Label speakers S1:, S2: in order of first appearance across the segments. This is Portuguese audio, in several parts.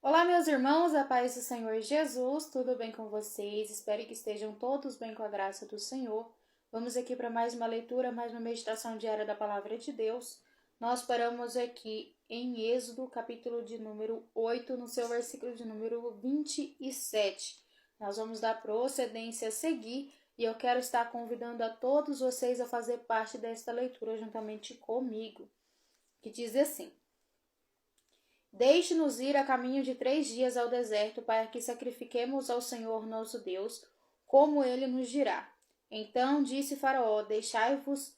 S1: Olá, meus irmãos, a paz do Senhor Jesus, tudo bem com vocês? Espero que estejam todos bem com a graça do Senhor. Vamos aqui para mais uma leitura, mais uma meditação diária da Palavra de Deus. Nós paramos aqui em Êxodo, capítulo de número 8, no seu versículo de número 27. Nós vamos dar procedência a seguir e eu quero estar convidando a todos vocês a fazer parte desta leitura juntamente comigo, que diz assim: Deixe-nos ir a caminho de 3 dias ao deserto, para que sacrifiquemos ao Senhor nosso Deus, como ele nos dirá. Então disse Faraó: Deixai-vos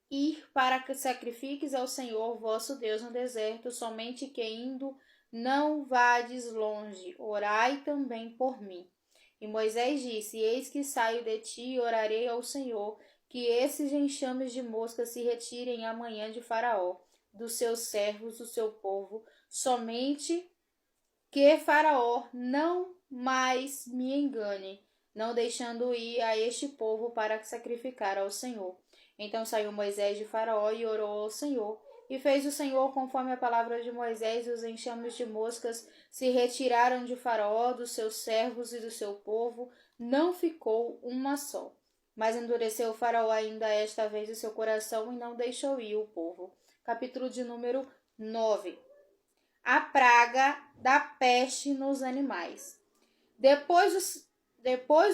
S1: ir para que sacrifiques ao Senhor vosso Deus no deserto, somente que indo não vades longe, orai também por mim. E Moisés disse: Eis que saio de ti e orarei ao Senhor, que esses enxames de moscas se retirem amanhã de Faraó, dos seus servos, do seu povo, somente que Faraó não mais me engane, não deixando ir a este povo para sacrificar ao Senhor. Então saiu Moisés de Faraó e orou ao Senhor. E fez o Senhor conforme a palavra de Moisés, e os enxames de moscas se retiraram de Faraó, dos seus servos e do seu povo, não ficou uma só. Mas endureceu o Faraó ainda esta vez o seu coração e não deixou ir o povo. Capítulo de número 9. A praga da peste nos animais. Depois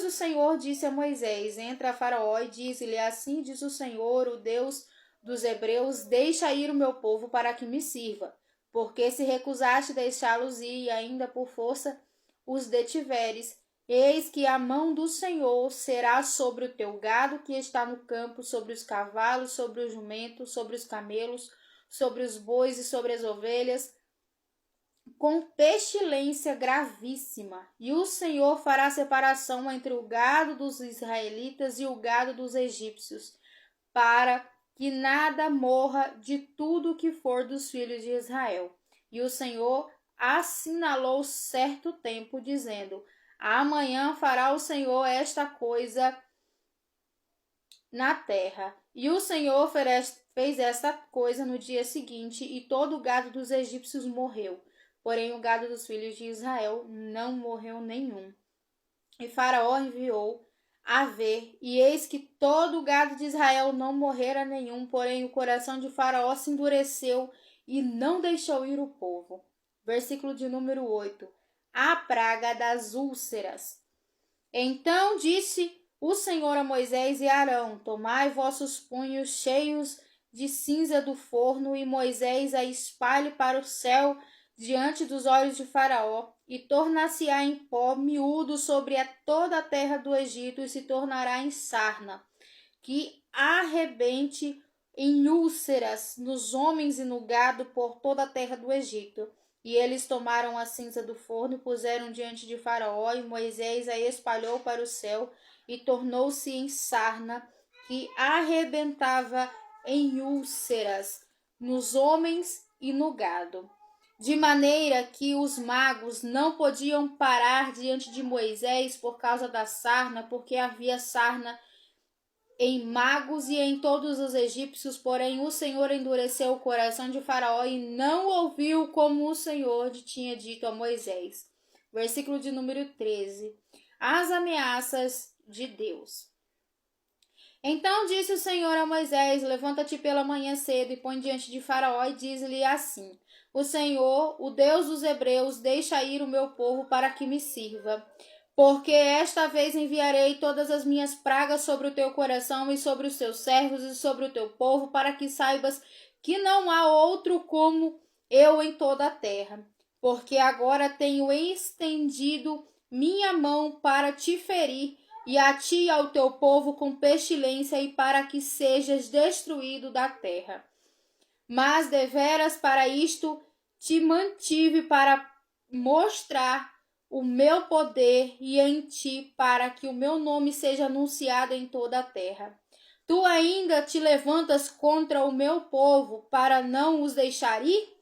S1: o Senhor disse a Moisés: Entra a Faraó e diz-lhe: Assim diz o Senhor, o Deus dos hebreus: Deixa ir o meu povo para que me sirva. Porque se recusaste deixá-los ir e ainda por força os detiveres, eis que a mão do Senhor será sobre o teu gado que está no campo, sobre os cavalos, sobre os jumentos, sobre os camelos, sobre os bois e sobre as ovelhas, com pestilência gravíssima. E o Senhor fará separação entre o gado dos israelitas e o gado dos egípcios, para que nada morra de tudo que for dos filhos de Israel. E o Senhor assinalou certo tempo, dizendo: Amanhã fará o Senhor esta coisa na terra. E o Senhor fez esta coisa no dia seguinte, e todo o gado dos egípcios morreu. Porém, o gado dos filhos de Israel não morreu nenhum. E Faraó enviou a ver, e eis que todo o gado de Israel não morrera nenhum, porém o coração de Faraó se endureceu e não deixou ir o povo. Versículo de número 8. A praga das úlceras. Então disse o Senhor a Moisés e Arão: Tomai vossos punhos cheios de cinza do forno, e Moisés a espalhe para o céu diante dos olhos de Faraó, e tornar-se-á em pó miúdo sobre toda a terra do Egito, e se tornará em sarna, que arrebente em úlceras nos homens e no gado por toda a terra do Egito. E eles tomaram a cinza do forno e puseram diante de Faraó, e Moisés a espalhou para o céu, e tornou-se em sarna, que arrebentava em úlceras nos homens e no gado. De maneira que os magos não podiam parar diante de Moisés por causa da sarna, porque havia sarna em magos e em todos os egípcios, porém o Senhor endureceu o coração de Faraó e não ouviu como o Senhor tinha dito a Moisés. Versículo de número 13. As ameaças de Deus. Então disse o Senhor a Moisés: Levanta-te pela manhã cedo e põe diante de Faraó e diz-lhe assim: O Senhor, o Deus dos hebreus, deixa ir o meu povo para que me sirva. Porque esta vez enviarei todas as minhas pragas sobre o teu coração e sobre os teus servos e sobre o teu povo, para que saibas que não há outro como eu em toda a terra. Porque agora tenho estendido minha mão para te ferir, e a ti e ao teu povo com pestilência, e para que sejas destruído da terra. Mas deveras para isto te mantive, para mostrar o meu poder e em ti, para que o meu nome seja anunciado em toda a terra. Tu ainda te levantas contra o meu povo para não os deixar ir?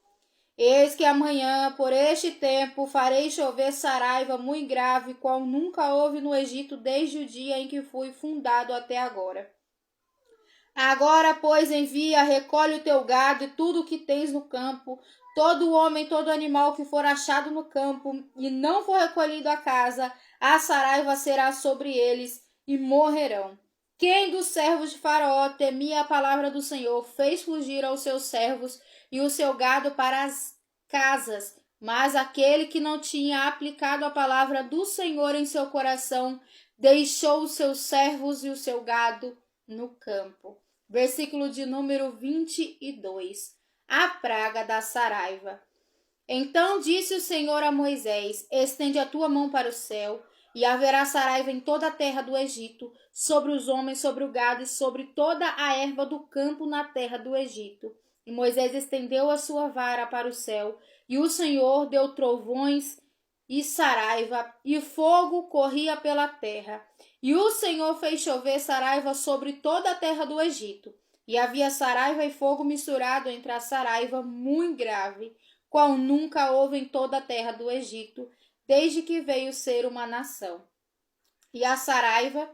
S1: Eis que amanhã, por este tempo, farei chover saraiva muito grave, qual nunca houve no Egito desde o dia em que fui fundado até agora. Agora, pois, envia, recolhe o teu gado e tudo o que tens no campo, todo homem, todo animal que for achado no campo e não for recolhido à casa, a saraiva será sobre eles e morrerão. Quem dos servos de Faraó temia a palavra do Senhor fez fugir aos seus servos e o seu gado para as casas, mas aquele que não tinha aplicado a palavra do Senhor em seu coração deixou os seus servos e o seu gado no campo. Versículo de número 22. A praga da saraiva. Então disse o Senhor a Moisés: estende a tua mão para o céu, e haverá saraiva em toda a terra do Egito, sobre os homens, sobre o gado e sobre toda a erva do campo na terra do Egito. E Moisés estendeu a sua vara para o céu, e o Senhor deu trovões e saraiva, e fogo corria pela terra. E o Senhor fez chover saraiva sobre toda a terra do Egito. E havia saraiva e fogo misturado entre a saraiva, muito grave, qual nunca houve em toda a terra do Egito, desde que veio ser uma nação. E a saraiva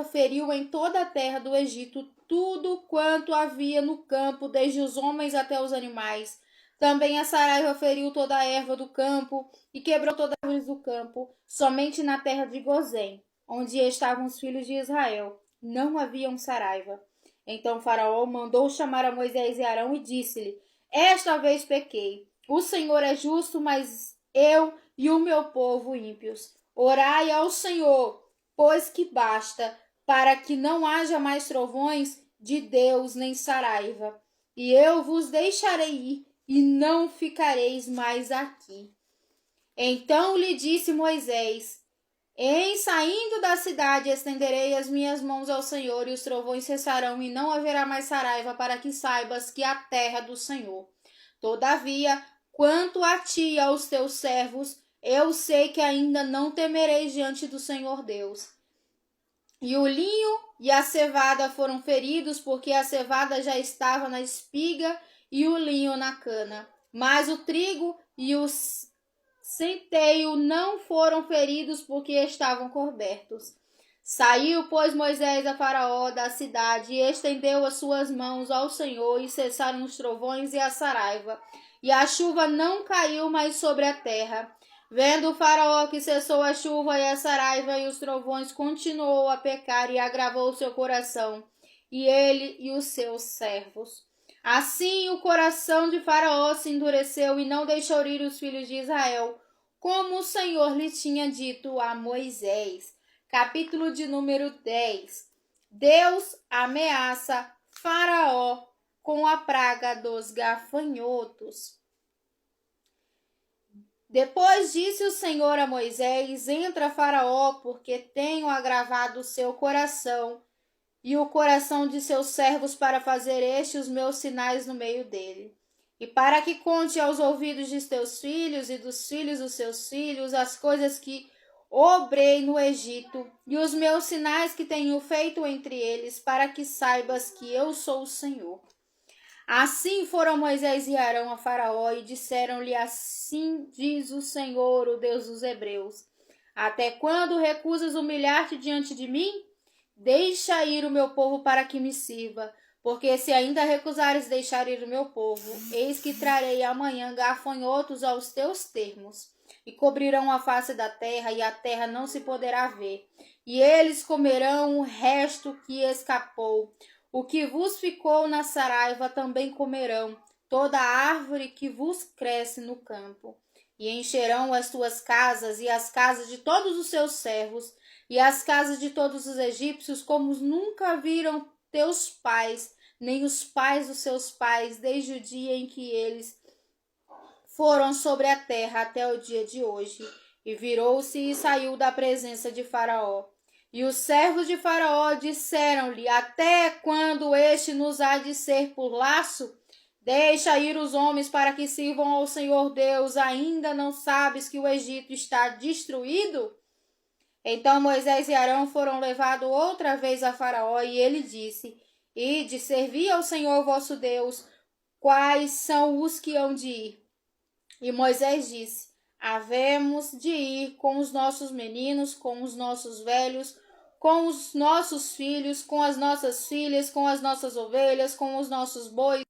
S1: feriu em toda a terra do Egito tudo quanto havia no campo, desde os homens até os animais. Também a saraiva feriu toda a erva do campo e quebrou todas as árvores do campo. Somente na terra de Gozém, onde estavam os filhos de Israel, não havia saraiva. Então Faraó mandou chamar a Moisés e Arão e disse-lhe: esta vez pequei. O Senhor é justo, mas eu e o meu povo ímpios. Orai ao Senhor, pois que basta, para que não haja mais trovões de Deus nem saraiva. E eu vos deixarei ir, e não ficareis mais aqui. Então lhe disse Moisés: em saindo da cidade estenderei as minhas mãos ao Senhor, e os trovões cessarão, e não haverá mais saraiva, para que saibas que a terra é do Senhor. Todavia, quanto a ti e aos teus servos, eu sei que ainda não temereis diante do Senhor Deus. E o linho e a cevada foram feridos, porque a cevada já estava na espiga e o linho na cana. Mas o trigo e o centeio não foram feridos, porque estavam cobertos. Saiu, pois, Moisés a Faraó da cidade e estendeu as suas mãos ao Senhor, e cessaram os trovões e a saraiva, e a chuva não caiu mais sobre a terra. Vendo o Faraó que cessou a chuva e a saraiva e os trovões, continuou a pecar e agravou o seu coração, e ele e os seus servos. Assim o coração de Faraó se endureceu e não deixou ir os filhos de Israel, como o Senhor lhe tinha dito a Moisés. Capítulo de número 10. Deus ameaça Faraó com a praga dos gafanhotos. Depois disse o Senhor a Moisés: entra, Faraó, porque tenho agravado o seu coração e o coração de seus servos para fazer estes os meus sinais no meio dele. E para que conte aos ouvidos de teus filhos e dos filhos dos seus filhos as coisas que obrei no Egito e os meus sinais que tenho feito entre eles, para que saibas que eu sou o Senhor. Assim foram Moisés e Arão a Faraó e disseram-lhe: assim diz o Senhor, o Deus dos Hebreus: até quando recusas humilhar-te diante de mim? Deixa ir o meu povo para que me sirva, porque se ainda recusares deixar ir o meu povo, eis que trarei amanhã gafanhotos aos teus termos, e cobrirão a face da terra, e a terra não se poderá ver. E eles comerão o resto que escapou. O que vos ficou na saraiva também comerão, toda a árvore que vos cresce no campo. E encherão as tuas casas e as casas de todos os seus servos, e as casas de todos os egípcios, como nunca viram teus pais, nem os pais dos seus pais, desde o dia em que eles foram sobre a terra até o dia de hoje. E virou-se e saiu da presença de Faraó. E os servos de Faraó disseram-lhe: até quando este nos há de ser por laço? Deixa ir os homens para que sirvam ao Senhor Deus. Ainda não sabes que o Egito está destruído? Então Moisés e Arão foram levados outra vez a Faraó, e ele disse: ide, servi ao Senhor vosso Deus. Quais são os que hão de ir? E Moisés disse: havemos de ir com os nossos meninos, com os nossos velhos, com os nossos filhos, com as nossas filhas, com as nossas ovelhas, com os nossos bois,